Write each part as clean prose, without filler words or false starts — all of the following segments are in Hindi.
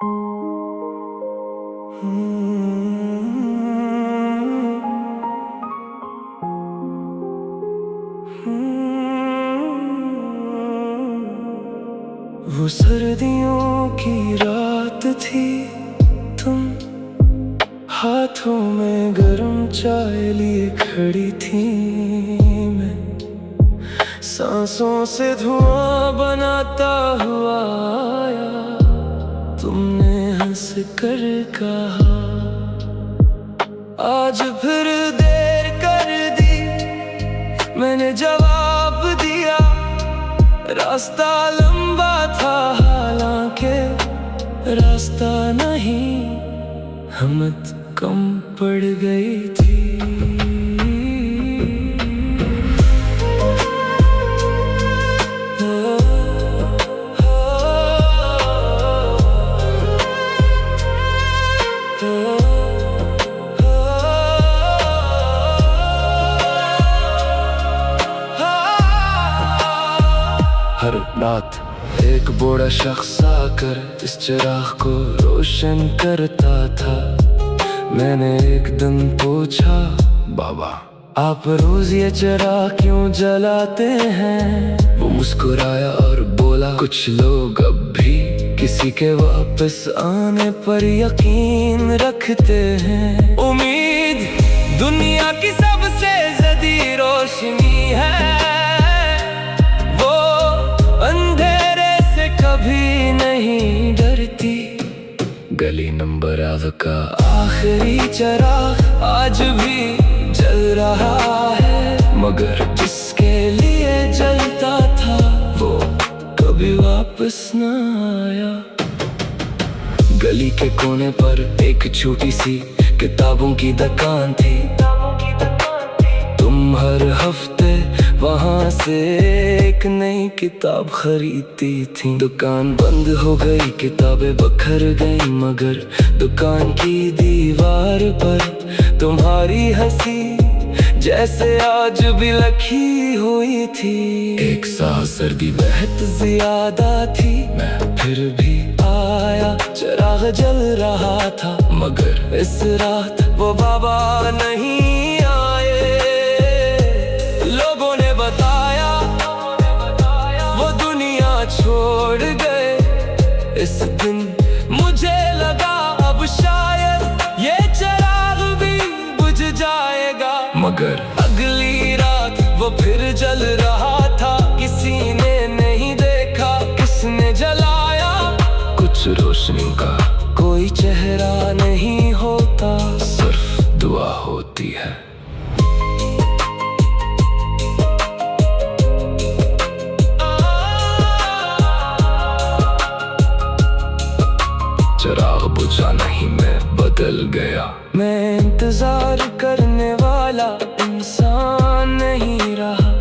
वो सर्दियों की रात थी, तुम हाथों में गरम चाय लिए खड़ी थी। मैं सांसों से धुआं बनाता हुआ आया, तुमने हंस कर कहा आज फिर देर कर दी। मैंने जवाब दिया रास्ता लंबा था, हालांकि रास्ता नहीं हिम्मत कम पड़ गई थी। हर रात एक बूढ़ा शख्स आकर इस चिराग को रोशन करता था। मैंने एक दिन पूछा, बाबा आप रोज ये चिराग क्यों जलाते हैं? वो मुस्कुराया और बोला, कुछ लोग अब भी किसी के वापस आने पर यकीन रखते हैं। उम्मीद दुनिया की सबसे जदी रोशनी है, कभी नहीं डरती। गली नंबर 8 का आखिरी चिराग आज भी जल रहा है, मगर जिसके लिए जलता था वो कभी वापस न आया। गली के कोने पर एक छोटी सी किताबों की दुकान थी। तुम हर हफ्ते वहाँ से एक नई किताब खरीदती थी। दुकान बंद हो गई, किताबें बिखर गई, मगर दुकान की दीवार पर तुम्हारी हंसी जैसे आज भी लिखी हुई थी। एक साल सर्दी बहुत ज्यादा थी, मैं फिर भी आया। चिराग जल रहा था, मगर इस रात वो बाबा नहीं आए। लोगों ने बताया वो दुनिया छोड़ गए। इस दिन मुझे लगा अब शायद ये चिराग भी बुझ जाएगा, मगर अगली रात वो फिर जल रहा था। किसी ने नहीं देखा किसने जलाया, कुछ रोशनी का कोई चेहरा नहीं होता, सिर्फ दुआ होती है। चिराग बुझा नहीं, मैं बदल गया। मैं इंतजार करने वाला इंसान नहीं रहा,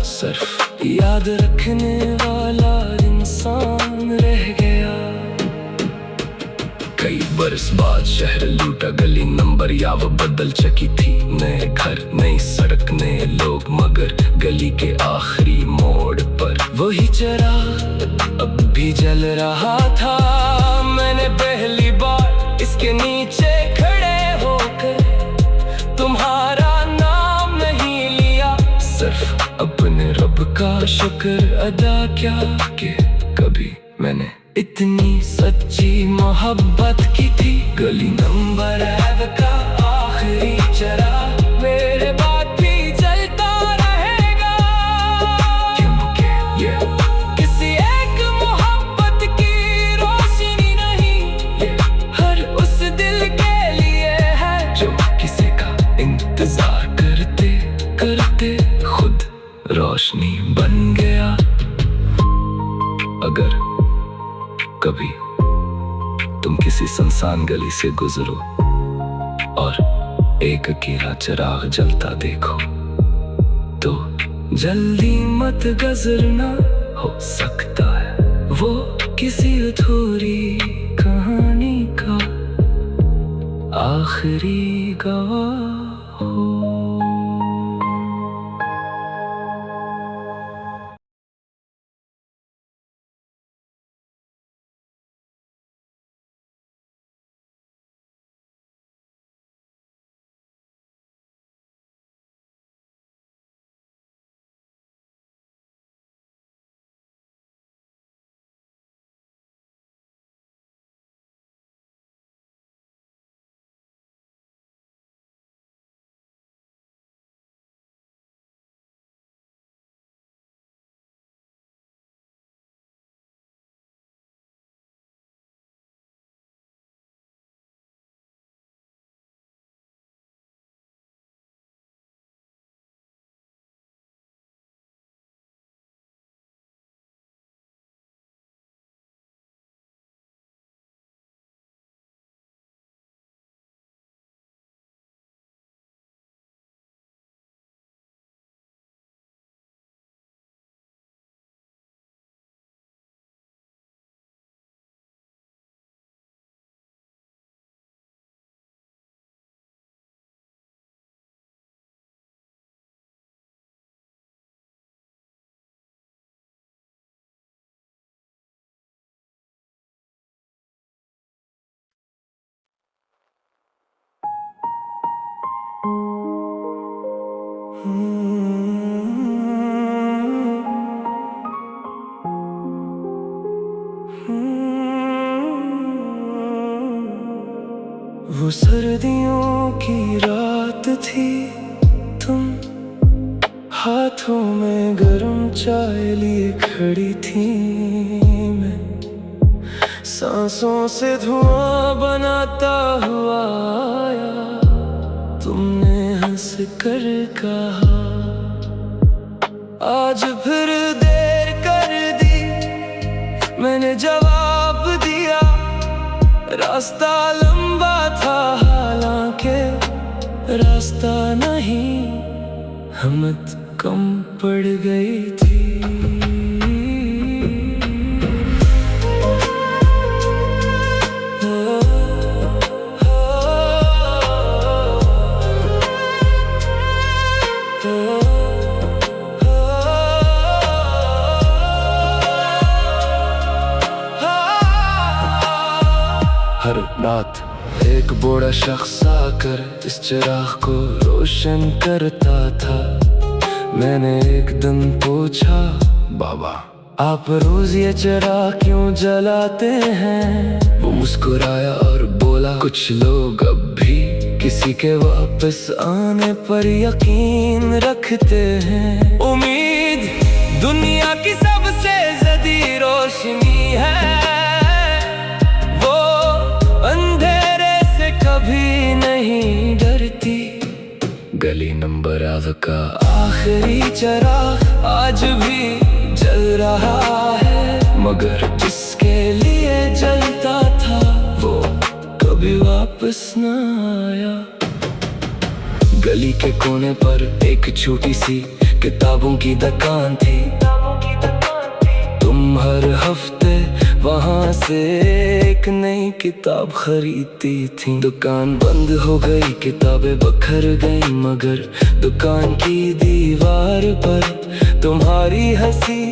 सिर्फ याद रखने वाला इंसान रह गया। कई बरस बाद शहर लूटा, गली नंबर याव बदल चुकी थी। नए घर, नई सड़क, नए लोग, मगर गली के आखिरी मोड़ पर वही चिराग अब भी जल रहा था। मैंने पहली बार इसके नीचे खड़े होकर तुम्हारा नाम नहीं लिया, सिर्फ अपने रब का शुक्र अदा किया कि कभी मैंने इतनी सच्ची मोहब्बत की थी। गली नंबर 8 का आखिरी चिराग मेरे बाद भी जलता रहेगा, क्योंकि ये किसी एक मोहब्बत की रोशनी नहीं, ये हर उस दिल के लिए है जो किसी का इंतजार करते करते खुद रोशनी बन गया। अगर कभी तुम किसी सुनसान गली से गुजरो और एक अकेला चिराग जलता देखो, तो जल्दी मत गुजरना, हो सकता है वो किसी अधूरी कहानी का आखिरी गवाह हो। वो सर्दियों की रात थी, तुम हाथों में गरम चाय लिए खड़ी थी। मैं सांसों से धुआं बनाता हुआ आया, तुमने हंस कर कहा आज फिर देर कर दी। मैंने जवाब दिया रास्ता लंबा था, हालांकि रास्ता नहीं हिम्मत कम पड़ गई थी। हर रात एक बूढ़ा शख्स आकर इस चिराग को रोशन करता था। मैंने एक दिन पूछा, बाबा आप रोज ये चिराग क्यों जलाते हैं? वो मुस्कुराया और बोला, कुछ लोग अब भी किसी के वापस आने पर यकीन रखते हैं। उम्मीद दुनिया की सबसे जदी रोशनी है, कभी नहीं डरती। गली नंबर 8 का आखिरी चिराग आज भी जल रहा है, मगर जिसके लिए जलता था वो कभी वापस न आया। गली के कोने पर एक छोटी सी किताबों की दुकान थी। तुम हर हफ्ते वहाँ से एक नई किताब खरीदती थी। दुकान बंद हो गई, किताबें बिखर गई, मगर दुकान की दीवार पर तुम्हारी हंसी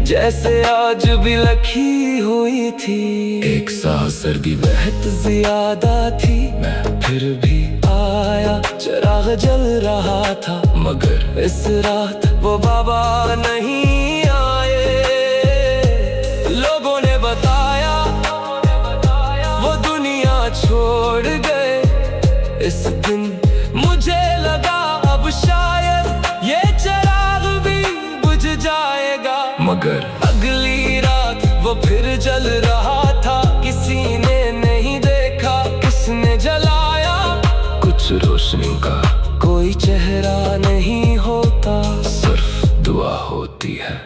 जैसे आज भी लिखी हुई थी। एक साल सर्दी बहुत ज्यादा थी, मैं फिर भी आया। चिराग जल रहा था, मगर इस रात वो बाबा नहीं आए। लोगों ने बताया वो दुनिया छोड़ गए। इस दिन मुझे लगा अब शायद ये चिराग भी बुझ जाएगा, मगर अगली रात वो फिर जल रहा था। किसी ने नहीं देखा किसने जलाया, कुछ रोशनी का कोई चेहरा नहीं होता, सिर्फ दुआ होती है।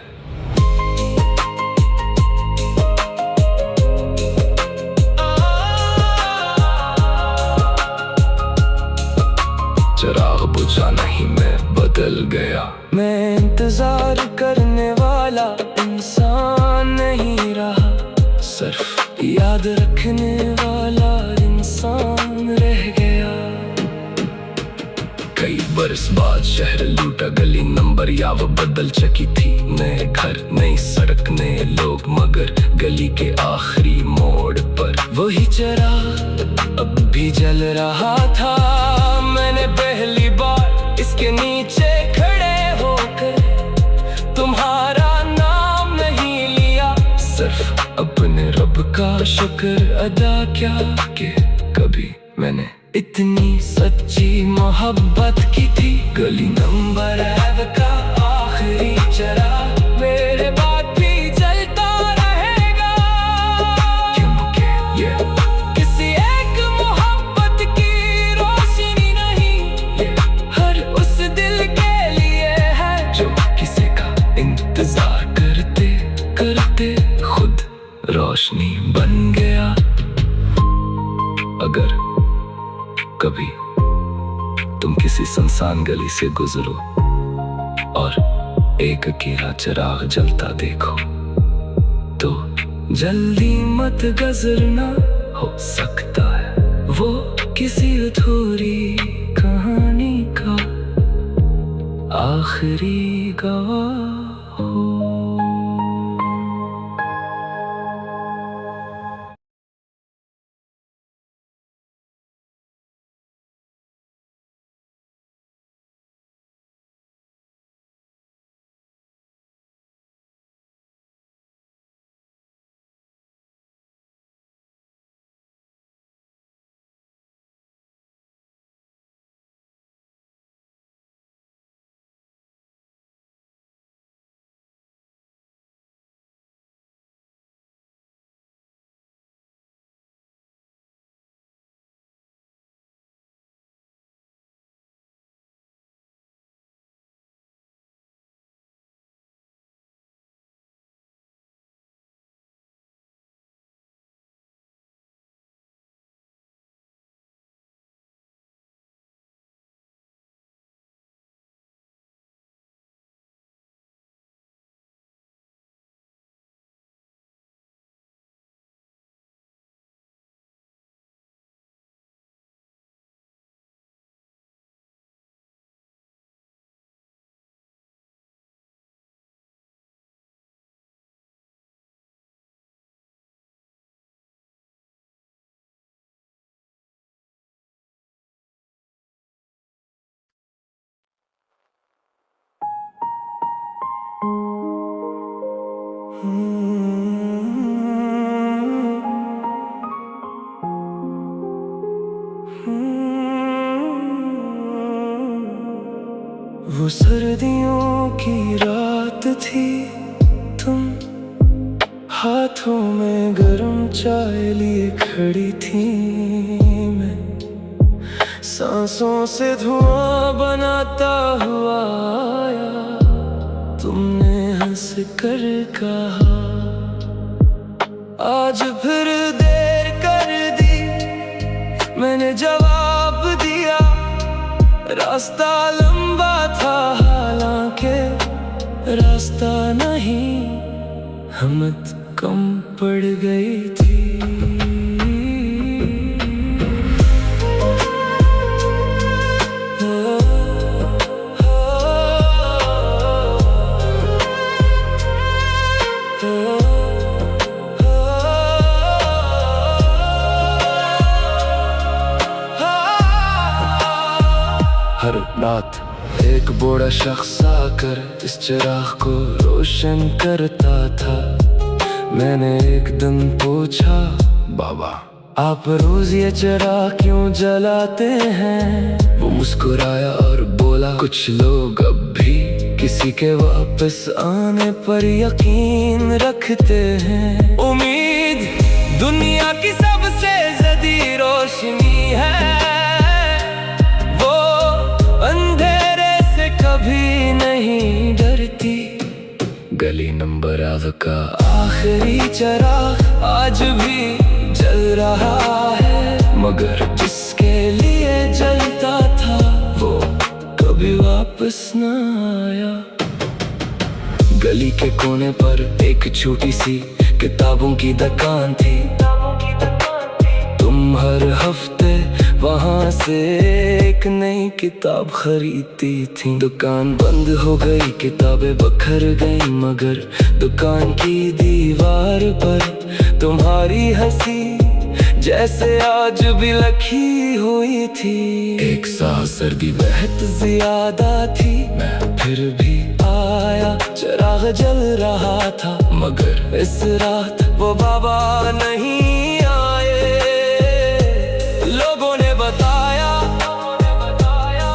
चिराग बुझा नहीं, मैं बदल गया। मैं इंतजार करने वाला इंसान नहीं रहा, सिर्फ याद रखने वाला इंसान रह गया। कई बरस बाद शहर लूटा, गली नंबर याव बदल चुकी थी। नए घर, नई सड़क, नए लोग, मगर गली के आखिरी मोड़ पर वही चिराग अब भी जल रहा था। मैंने पहली बार इसके नीचे खड़े होकर तुम्हारा नाम नहीं लिया, सिर्फ अपने रब का शुक्र अदा किया कि कभी मैंने इतनी सच्ची मोहब्बत की थी। गली नंबर 8 का आखिरी चिराग मेरे बाद भी जलता रहेगा, क्योंकि ये किसी एक मोहब्बत की रोशनी नहीं, ये हर उस दिल के लिए है जो किसी का इंतजार करते करते खुद रोशनी बन गया। अगर कभी तुम किसी सुनसान गली से गुजरो और एक अकेला चिराग जलता देखो, तो जल्दी मत गुजरना, हो सकता है वो किसी अधूरी कहानी का आखिरी गवाह हो। वो सर्दियों की रात थी, तुम हाथों में गरम चाय लिए खड़ी थी। मैं सांसों से धुआं बनाता हुआ आया, तुमने हंस कर कहा आज फिर देर कर दी। मैंने जवाब दिया रास्ता लंबा था, हालांकि रास्ता नहीं हिम्मत कम पड़ गई थी। हर रात एक बूढ़ा शख्स आकर इस चिराग को रोशन करता था। मैंने एक दिन पूछा, बाबा आप रोज ये चिराग क्यों जलाते हैं? वो मुस्कुराया और बोला, कुछ लोग अब भी किसी के वापस आने पर यकीन रखते हैं। उम्मीद दुनिया की सबसे जदी रोशनी है, कभी नहीं डरती। गली नंबर 8 का आखिरी चिराग आज भी जल रहा है, मगर जिसके लिए जलता था वो कभी वापस न आया। गली के कोने पर एक छोटी सी किताबों की दुकान थी। तुम हर हफ्ते वहाँ से एक नई किताब खरीदती थी। दुकान बंद हो गई, किताबें बिखर गई, मगर दुकान की दीवार पर तुम्हारी हंसी जैसे आज भी लिखी हुई थी। एक साल सर्दी बहुत ज्यादा थी, मैं फिर भी आया। चिराग जल रहा था, मगर इस रात वो बाबा नहीं आए। लोगों ने बताया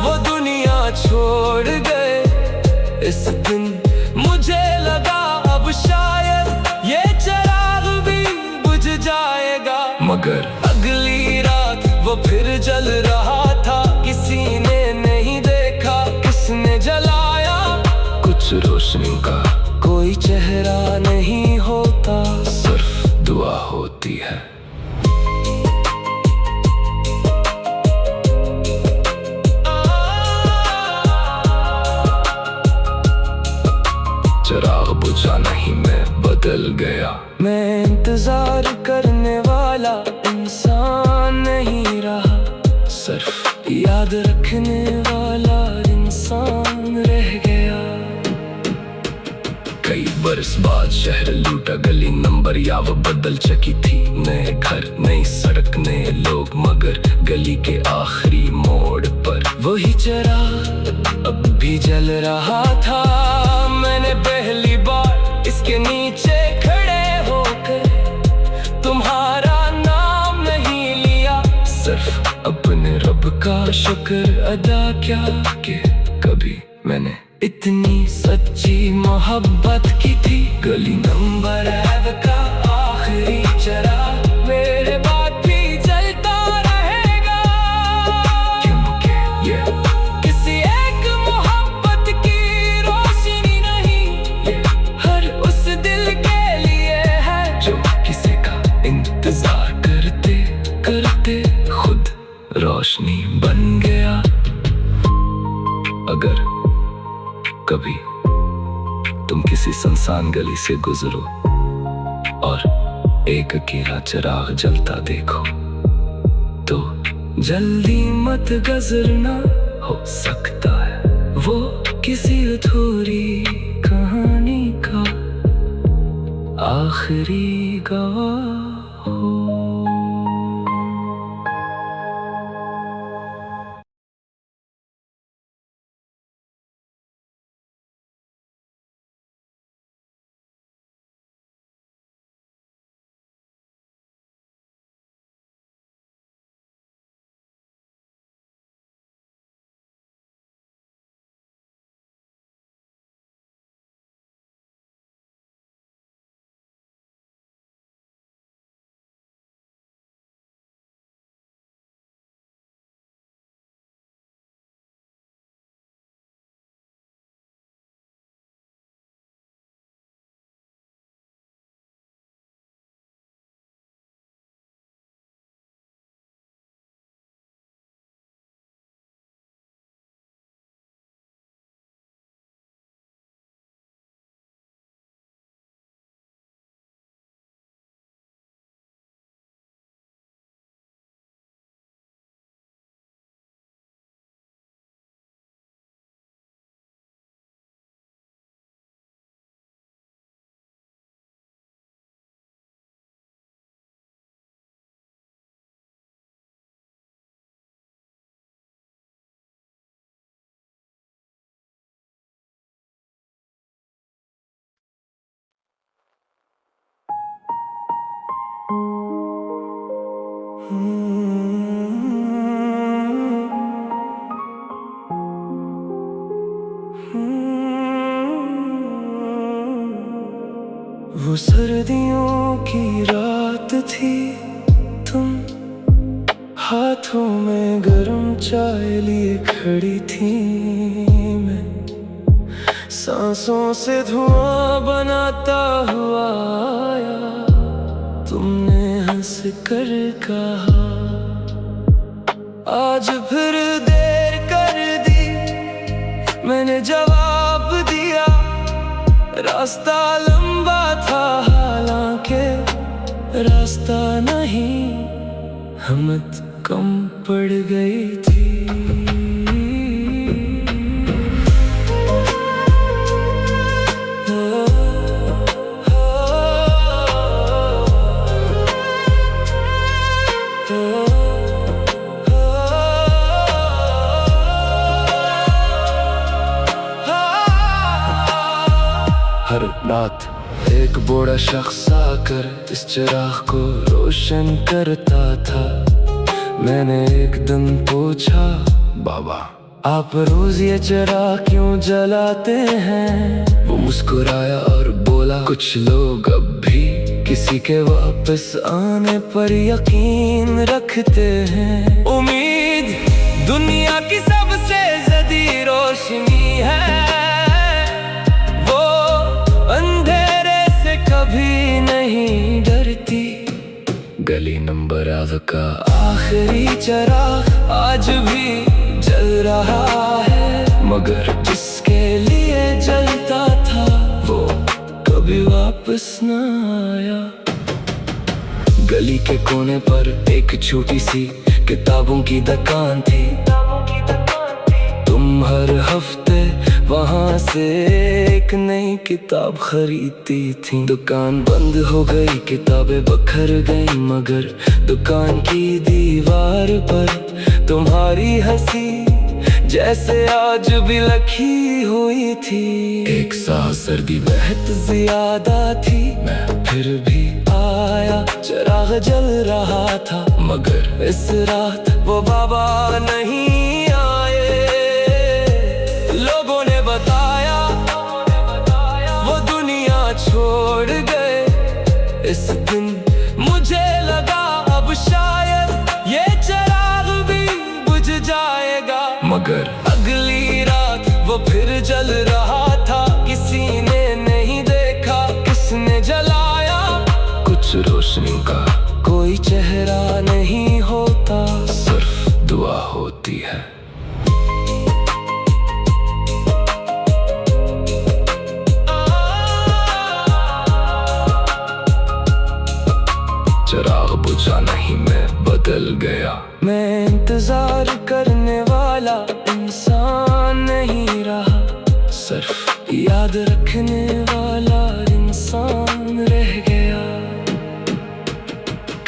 वो दुनिया छोड़ गए। इस दिन मुझे लगा अब शायद ये चिराग भी बुझ जाएगा, मगर अगली रात वो फिर जल रहा था। किसी ने नहीं देखा किसने जलाया। कुछ रोशनी का कोई चेहरा नहीं होता, सिर्फ दुआ होती है। चिराग बुझा नहीं, मैं बदल गया। मैं इंतजार करने वाला इंसान नहीं रहा, सिर्फ याद रखने वाला इंसान रह गया। कई बरस बाद शहर लूटा, गली नंबर याव बदल चुकी थी। नए घर, नई सड़क, नए लोग, मगर गली के आखिरी मोड़ पर वही चिराग अब भी जल रहा था। मैंने पहली बार इसके नीचे खड़े होकर तुम्हारा नाम नहीं लिया, सिर्फ अपने रब का शुक्र अदा किया कि कभी मैंने इतनी सच्ची मोहब्बत की थी। गली नंबर 8 का आखिरी चिराग मेरे बाद भी जलता रहेगा, क्योंकि ये किसी एक मोहब्बत की रोशनी नहीं, ये हर उस दिल के लिए है जो किसी का इंतजार करते करते खुद रोशनी बन गया। अगर कभी तुम किसी सुनसान गली से गुजरो और एक अकेला चिराग जलता देखो, तो जल्दी मत गुजरना, हो सकता है वो किसी अधूरी कहानी का आखिरी गवाह हो। वो सर्दियों की रात थी, तुम हाथों में गरम चाय लिए खड़ी थी। मैं सांसों से धुआं बनाता हुआ आया, तुमने हंस कर कहा आज फिर देर कर दी। मैंने जवाब दिया रास्ता लंबा था, हालांकि रास्ता नहीं हिम्मत कम पड़ गई थी। हर रात एक बूढ़ा शख्स आकर इस चिराग को रोशन करता था। मैंने एक दिन पूछा, बाबा आप रोज ये चिराग क्यों जलाते हैं? वो मुस्कुराया और बोला, कुछ लोग अब भी किसी के वापस आने पर यकीन रखते हैं। उम्मीद दुनिया की सबसे जदी रोशनी है, अंधेरे से कभी नहीं डरती। गली नंबर 8 का आखिरी चिराग आज भी जल रहा है, मगर जिसके लिए जलता था वो कभी वापस न आया। गली के कोने पर एक छोटी सी किताबों की दुकान थी। तुम हर हफ्ते वहाँ से एक नई किताब खरीदती थी। दुकान बंद हो गई, किताबें बिखर गई, मगर दुकान की दीवार पर तुम्हारी हंसी जैसे आज भी लिखी हुई थी। एक साल सर्दी बहुत ज्यादा थी, मैं फिर भी आया। चिराग जल रहा था, मगर इस रात वो बाबा नहीं आए। लोगों ने बताया वो दुनिया छोड़ गए। इस दिन मुझे लगा अब शायद ये चिराग भी बुझ जाएगा, मगर अगली रात वो फिर जल रहा था। किसी ने नहीं देखा किसने जलाया। कुछ रोशनी का कोई चेहरा नहीं होता, सिर्फ दुआ होती है। चिराग बुझा नहीं, मैं बदल गया। मैं इंतजार करने वाला इंसान नहीं रहा, सिर्फ याद रखने वाला इंसान रह गया।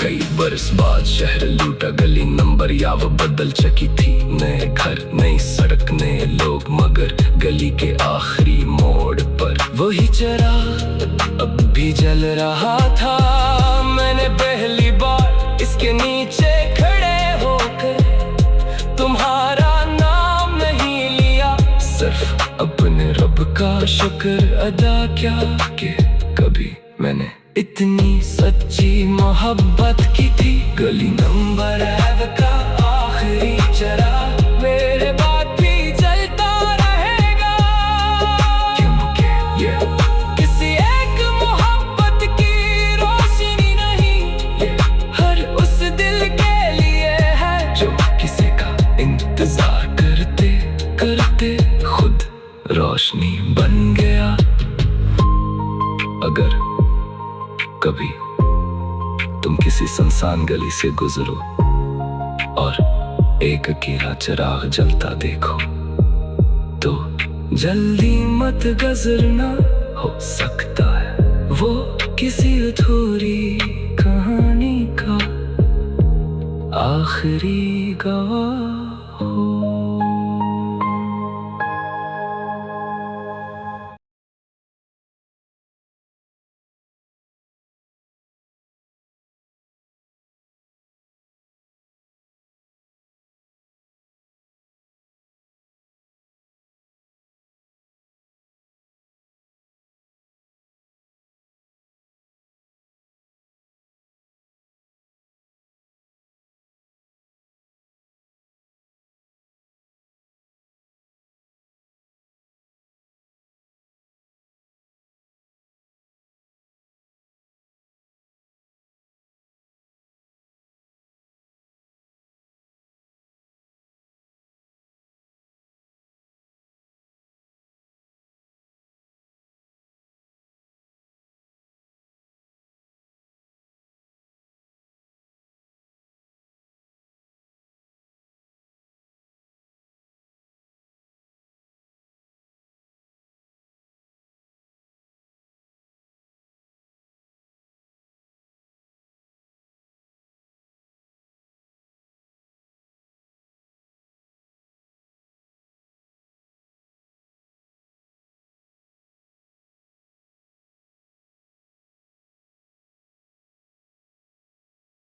कई बरस बाद शहर लूटा, गली नंबर याव बदल चुकी थी। नए घर, नई सड़क, नए लोग, मगर गली के आखिरी मोड़ पर वही चिराग अब भी जल रहा था। मैंने पहली बार इसके नीचे खड़े होकर तुम्हारा नाम नहीं लिया, सिर्फ अपने रब का शुक्र अदा किया कि कभी मैंने इतनी सच्ची मोहब्बत की थी। गली नंबर 8 का आखिरी चिराग मेरे बाद भी जलता रहेगा, क्योंकि ये किसी एक मोहब्बत की रोशनी नहीं, ये हर उस दिल के लिए है जो किसी का इंतजार करते करते खुद रोशनी बन गया। अगर कभी तुम किसी सुनसान गली से गुजरो और एक अकेला चिराग जलता देखो, तो जल्दी मत गुजरना, हो सकता है वो किसी अधूरी कहानी का आखिरी गवाह हो।